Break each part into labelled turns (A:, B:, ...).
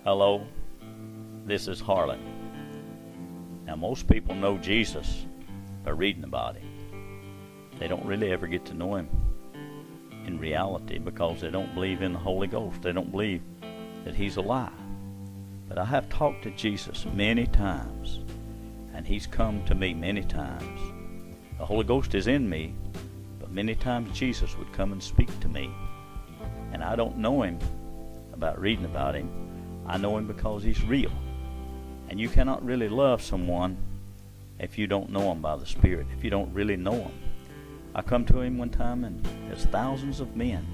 A: Hello, this is Harlan. Now, most people know Jesus by reading about him. They don't really ever get to know him in reality because they don't believe in the Holy Ghost. They don't believe that he's alive. But I have talked to Jesus many times, and he's come to me many times. The Holy Ghost is in me, but many times Jesus would come and speak to me. And I don't know him about reading about him. I know him because he's real. And you cannot really love someone if you don't know him by the Spirit, if you don't really know him. I come to him one time, and there's thousands of men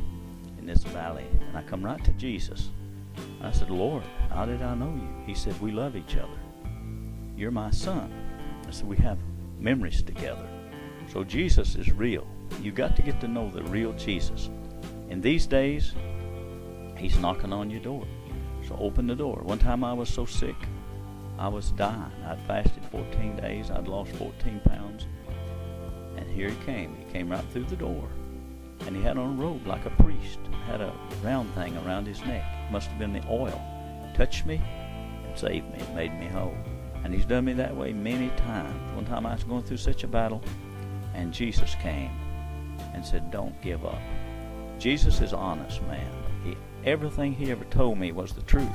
A: in this valley, and I come right to Jesus. I said, Lord, how did I know you? He said, we love each other. You're my son. I said, we have memories together. So Jesus is real. You got to get to know the real Jesus. In these days, he's knocking on your door. So open the door. One time I was so sick, I was dying. I'd fasted 14 days. I'd lost 14 pounds. And here he came. He came right through the door. And he had on a robe like a priest. Had a round thing around his neck. Must have been the oil. Touched me and saved me. It made me whole. And he's done me that way many times. One time I was going through such a battle, and Jesus came and said, don't give up. Jesus is honest, man. Everything he ever told me was the truth.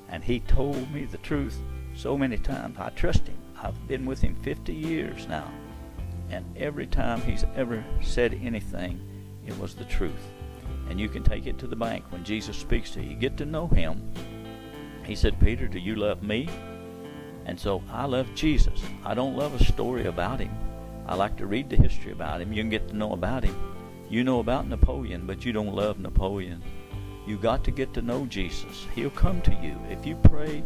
A: And he told me the truth so many times. I trust him. I've been with him 50 years now. And every time he's ever said anything, it was the truth. And you can take it to the bank when Jesus speaks to you. You get to know him. He said, Peter, do you love me? And so I love Jesus. I don't love a story about him. I like to read the history about him. You can get to know about him. You know about Napoleon, but you don't love Napoleon. You got to get to know Jesus. He'll come to you. If you pray,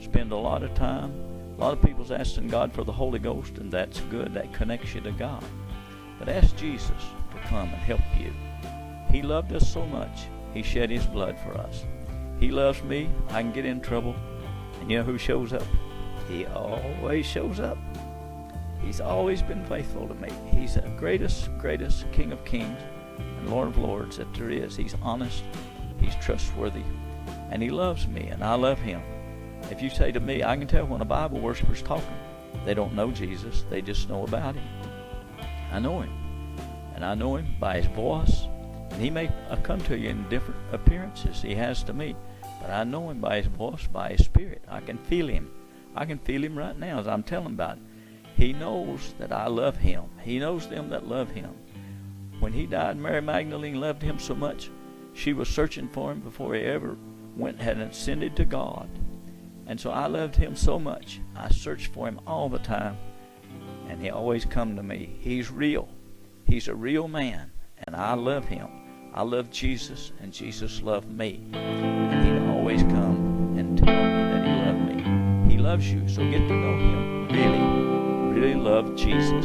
A: spend a lot of time. A lot of people's asking God for the Holy Ghost, and that's good. That connects you to God. But ask Jesus to come and help you. He loved us so much, he shed his blood for us. He loves me. I can get in trouble. And you know who shows up? He always shows up. He's always been faithful to me. He's the greatest King of Kings and Lord of Lords that there is. He's honest. He's trustworthy. And he loves me, and I love him. If you say to me, I can tell when a Bible worshiper's talking. They don't know Jesus. They just know about him. I know him. And I know him by his voice. And he may come to you in different appearances. He has to me. But I know him by his voice, by his spirit. I can feel him. I can feel him right now as I'm telling about it. He knows that I love him. He knows them that love him. When he died, Mary Magdalene loved him so much, she was searching for him before he ever went and had ascended to God. And so I loved him so much. I searched for him all the time, and he always come to me. He's real. He's a real man, and I love him. I love Jesus, and Jesus loved me. And he'd always come and tell me that he loved me. He loves you, so get to know him. Really love Jesus.